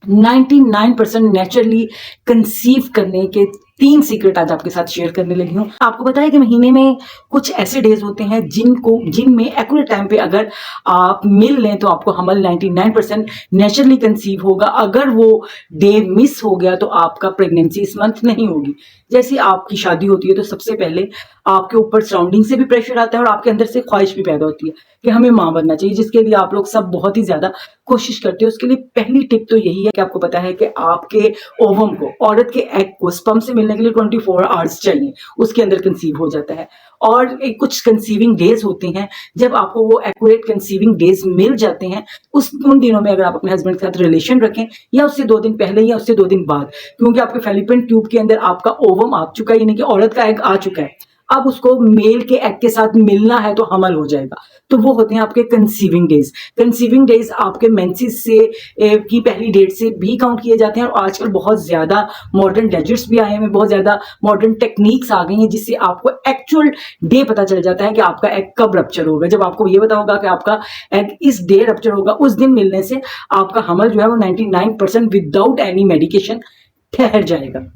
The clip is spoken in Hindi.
99% नेचुरली कंसीव करने के 3 सीक्रेट आज आपके साथ शेयर करने लगी हूँ। आपको पता है कि महीने में कुछ ऐसे डेज होते हैं जिनमें एक्यूरेट टाइम पे अगर आप मिल लें तो आपको हमल 99% नेचुरली कंसीव होगा। अगर वो डे मिस हो गया तो आपका प्रेगनेंसी इस मंथ नहीं होगी। जैसे आपकी शादी होती है तो सबसे पहले आपके ऊपर सराउंडिंग से भी प्रेशर आता है और आपके अंदर से ख्वाहिश भी पैदा होती है कि हमें माँ बनना चाहिए, जिसके लिए आप लोग सब बहुत ही ज्यादा कोशिश करते हो। उसके लिए पहली टिप तो यही है कि आपको पता है कि आपके ओवम को, औरत के एग को स्पर्म से मिलने के लिए 24 आवर्स चाहिए, उसके अंदर कंसीव हो जाता है। और कुछ कंसीविंग डेज होते हैं, जब आपको वो एक्यूरेट कंसीविंग डेज मिल जाते हैं, उन दिनों में अगर आप अपने हस्बैंड के साथ रिलेशन रखें या उससे 2 दिन पहले या उससे 2 दिन बाद, क्योंकि आपके फैलोपियन ट्यूब के अंदर आपका ओवम आ चुका है, यानी कि औरत का एग आ चुका है। अब उसको मेल के एग के साथ मिलना है तो हमल हो जाएगा। तो वो होते हैं आपके कंसीविंग डेज। कंसीविंग डेज आपके मेंसेस से की पहली डेट से भी काउंट किए जाते हैं। और आजकल बहुत ज्यादा मॉडर्न गैजेट्स भी आए हैं, बहुत ज्यादा मॉडर्न टेक्निक्स आ गई हैं, जिससे आपको एक्चुअल डे पता चल जाता है कि आपका एग कब रप्चर होगा। जब आपको ये पता होगा कि आपका एग इस डे रप्चर होगा, उस दिन मिलने से आपका हमल जो है वो 99% विदाउट एनी मेडिकेशन ठहर जाएगा।